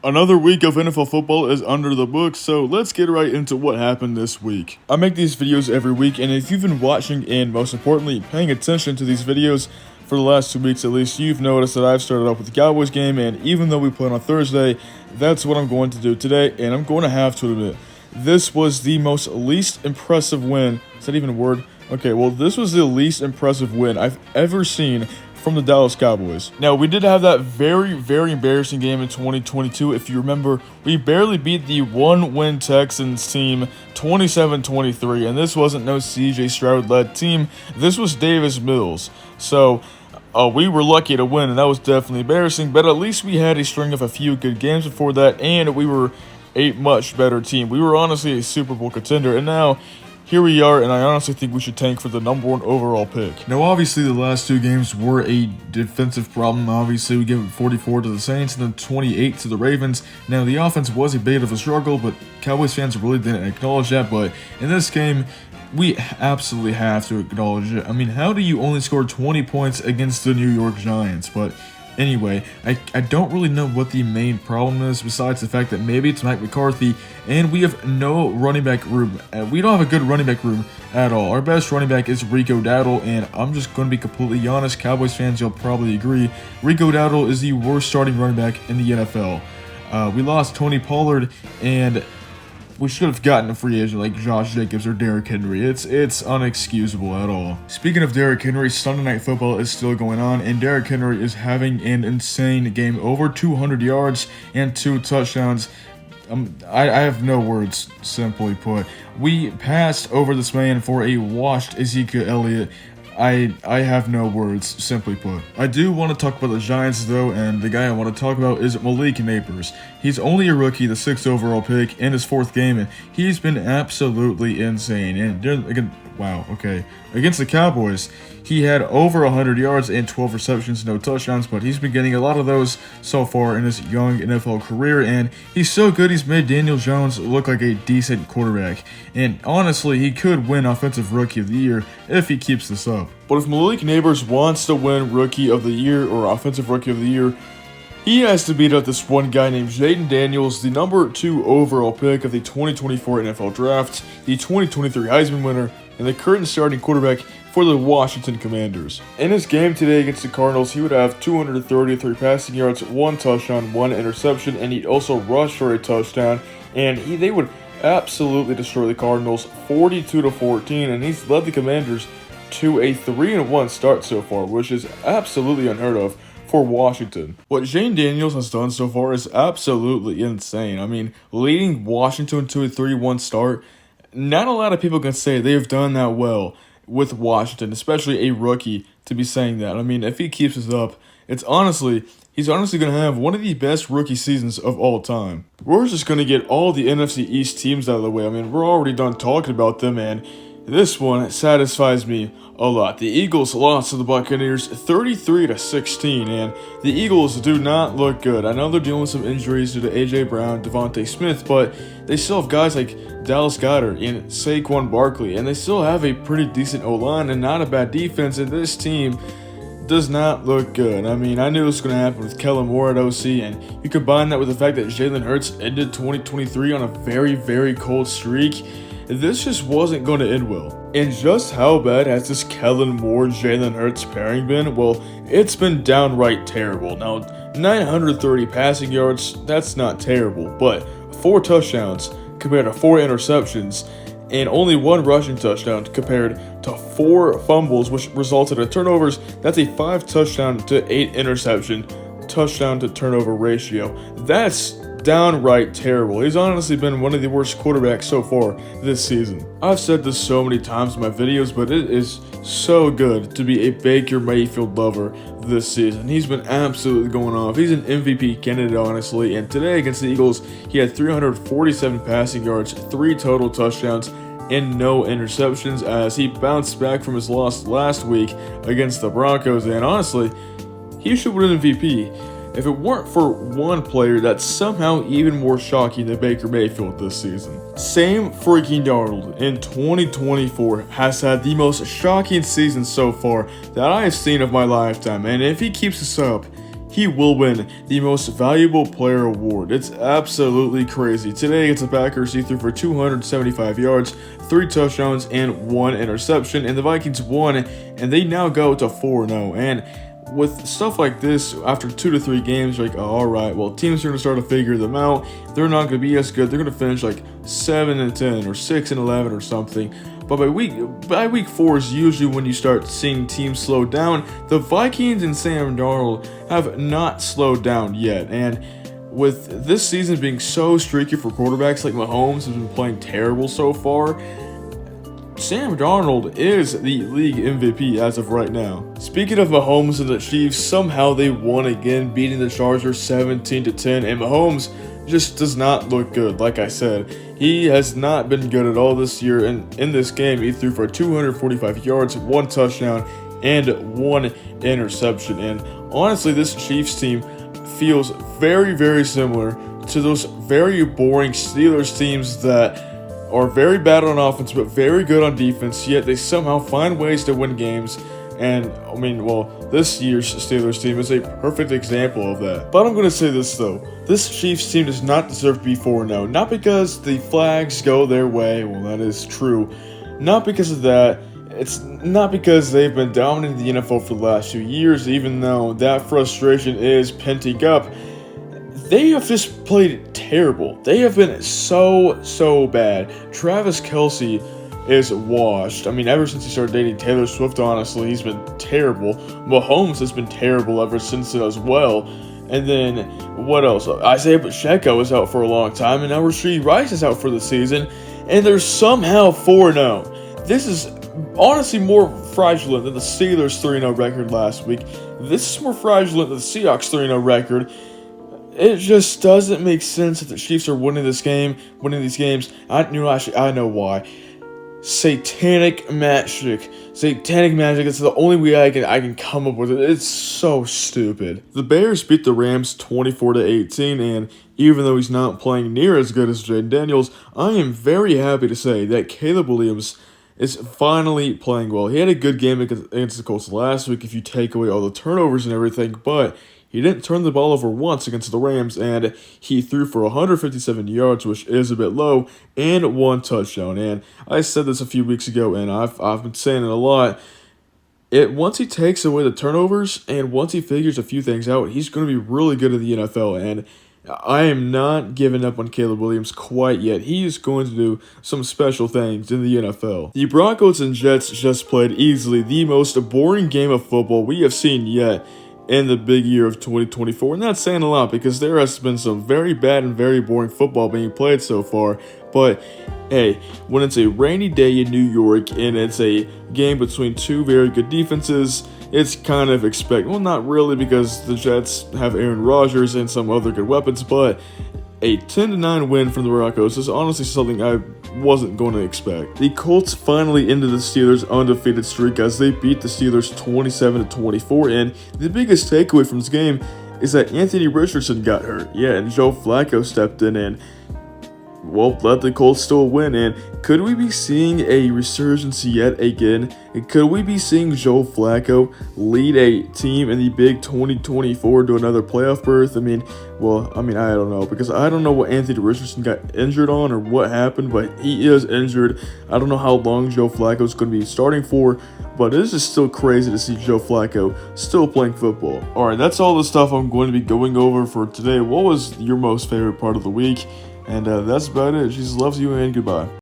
Another week of NFL football is under the books, so let's get right into what happened this week. I make these videos every week, and if you've been watching and most importantly paying attention to these videos for the last 2 weeks at least, you've noticed that I've started off with the Cowboys game, and even though we played on Thursday, that's what I'm going to do today, and I'm going to have to admit, this was the least impressive win. Is that even a word? Okay, well, this was the least impressive win I've ever seen from the Dallas Cowboys. Now, we did have that very embarrassing game in 2022. If you remember, we barely beat the one-win Texans team 27-23, and this wasn't no CJ Stroud-led team. This was Davis Mills. So, we were lucky to win, and that was definitely embarrassing, but at least we had a string of a few good games before that, and we were a much better team. We were honestly a Super Bowl contender, and now here we are, and I honestly think we should tank for the #1 overall pick. Now, obviously, the last 2 games were a defensive problem. Obviously, we gave 44 to the Saints and then 28 to the Ravens. Now, the offense was a bit of a struggle, but Cowboys fans really didn't acknowledge that. But in this game, we absolutely have to acknowledge it. I mean, how do you only score 20 points against the New York Giants? But anyway, I don't really know what the main problem is, besides the fact that maybe it's Mike McCarthy, and we have no running back room. We don't have a good running back room at all. Our best running back is Rico Dowdle, and I'm just going to be completely honest, Cowboys fans, you'll probably agree, Rico Dowdle is the worst starting running back in the NFL. We lost Tony Pollard, and we should have gotten a free agent like Josh Jacobs or Derrick Henry. It's unexcusable at all. Speaking of Derrick Henry, Sunday Night Football is still going on, and Derrick Henry is having an insane game. Over 200 yards and 2 touchdowns. I have no words, simply put. We passed over this man for a washed Ezekiel Elliott. I have no words, simply put. I do want to talk about the Giants, though, and the guy I want to talk about is Malik Nabers. He's only a rookie, the 6th overall pick, in his 4th game, and he's been absolutely insane. And again, wow, okay. Against the Cowboys, he had over 100 yards and 12 receptions, no touchdowns, but he's been getting a lot of those so far in his young NFL career, and he's so good he's made Daniel Jones look like a decent quarterback. And honestly, he could win Offensive Rookie of the Year if he keeps this up. But if Malik Nabers wants to win Rookie of the Year or Offensive Rookie of the Year, he has to beat out this one guy named Jayden Daniels, the #2 overall pick of the 2024 NFL Draft, the 2023 Heisman winner, and the current starting quarterback for the Washington Commanders. In his game today against the Cardinals, he would have 233 passing yards, 1 touchdown, 1 interception, and he'd also rush for a touchdown, and they would absolutely destroy the Cardinals 42-14, and he's led the Commanders to a 3-1 start so far, which is absolutely unheard of for Washington. What Jayden Daniels has done so far is absolutely insane. I mean, leading Washington to a 3-1 start, not a lot of people can say they've done that well with Washington, especially a rookie, to be saying that. I mean, if he keeps this up, he's honestly going to have one of the best rookie seasons of all time. We're just going to get all the NFC East teams out of the way. I mean, we're already done talking about them, and this one satisfies me a lot. The Eagles lost to the Buccaneers 33-16, and the Eagles do not look good. I know they're dealing with some injuries due to A.J. Brown, Devontae Smith, but they still have guys like Dallas Goedert and Saquon Barkley, and they still have a pretty decent O-line and not a bad defense, and this team does not look good. I mean, I knew this was going to happen with Kellen Moore at OC, and you combine that with the fact that Jalen Hurts ended 2023 on a very cold streak. This just wasn't going to end well. And just how bad has this Kellen Moore-Jalen Hurts pairing been? Well, it's been downright terrible. Now, 930 passing yards, that's not terrible, but 4 touchdowns compared to 4 interceptions, and only 1 rushing touchdown compared to 4 fumbles, which resulted in turnovers. That's a 5 touchdown to 8 interception touchdown to turnover ratio. That's downright terrible. He's honestly been one of the worst quarterbacks so far this season. I've said this so many times in my videos, but it is so good to be a Baker Mayfield lover this season. He's been absolutely going off. He's an MVP candidate, honestly, and today against the Eagles, he had 347 passing yards, 3 total touchdowns, and no interceptions as he bounced back from his loss last week against the Broncos, and honestly, he should win MVP if it weren't for one player that's somehow even more shocking than Baker Mayfield this season. Sam freaking Darnold in 2024 has had the most shocking season so far that I have seen of my lifetime, and if he keeps this up, he will win the Most Valuable Player award. It's absolutely crazy. Today against the Packers, he threw for 275 yards, 3 touchdowns, and 1 interception, and the Vikings won, and they now go to 4-0. And with stuff like this, after 2 to 3 games, like, oh, all right, well, teams are going to start to figure them out. They're not going to be as good. They're going to finish like 7-10 or 6-11 or something. But by week 4 is usually when you start seeing teams slow down. The Vikings and Sam Darnold have not slowed down yet, and with this season being so streaky for quarterbacks, like Mahomes has been playing terrible so far, Sam Darnold is the league MVP as of right now. Speaking of Mahomes and the Chiefs, somehow they won again, beating the Chargers 17-10, and Mahomes just does not look good. Like I said, he has not been good at all this year, and in this game, he threw for 245 yards, 1 touchdown, and 1 interception. And honestly, this Chiefs team feels very, very similar to those very boring Steelers teams that are very bad on offense but very good on defense, yet they somehow find ways to win games. And I mean, well, this year's Steelers team is a perfect example of that. But I'm going to say this though, this Chiefs team does not deserve to be 4-0, not because the flags go their way, well, that is true, not because of that. It's not because they've been dominating the NFL for the last 2 years, even though that frustration is penting up. They have just played terrible. They have been so bad. Travis Kelce is washed. I mean, ever since he started dating Taylor Swift, honestly, he's been terrible. Mahomes has been terrible ever since as well. And then, what else? Isaiah Pacheco is out for a long time, and now Rashee Rice is out for the season, and they're somehow 4-0. This is honestly more fraudulent than the Steelers 3-0 record last week. This is more fraudulent than the Seahawks 3-0 record. It just doesn't make sense that the Chiefs are winning these games. I know why. Satanic magic. That's the only way I can come up with it. It's so stupid. The Bears beat the Rams 24-18, and even though he's not playing near as good as Jayden Daniels, I am very happy to say that Caleb Williams is finally playing well. He had a good game against the Colts last week if you take away all the turnovers and everything, but he didn't turn the ball over once against the Rams, and he threw for 157 yards, which is a bit low, and 1 touchdown. And I said this a few weeks ago, and I've been saying it a lot. Once he takes away the turnovers, and once he figures a few things out, he's going to be really good in the NFL. And I am not giving up on Caleb Williams quite yet. He is going to do some special things in the NFL. The Broncos and Jets just played easily the most boring game of football we have seen yet in the big year of 2024, and that's saying a lot because there has been some very bad and very boring football being played so far. But hey, when it's a rainy day in New York and it's a game between 2 very good defenses, it's kind of well, not really, because the Jets have Aaron Rodgers and some other good weapons, but a 10-9 win from the Broncos is honestly something I wasn't going to expect. The Colts finally ended the Steelers' undefeated streak as they beat the Steelers 27-24, and the biggest takeaway from this game is that Anthony Richardson got hurt. Yeah, and Joe Flacco stepped in and, well, let the Colts still win. And could we be seeing a resurgence yet again? And could we be seeing Joe Flacco lead a team in the big 2024 to another playoff berth? I don't know, because I don't know what Anthony Richardson got injured on or what happened, but he is injured. I don't know how long Joe Flacco is going to be starting for, but it is just still crazy to see Joe Flacco still playing football. Alright, that's all the stuff I'm going to be going over for today. What was your most favorite part of the week? And that's about it. Jesus loves you, and goodbye.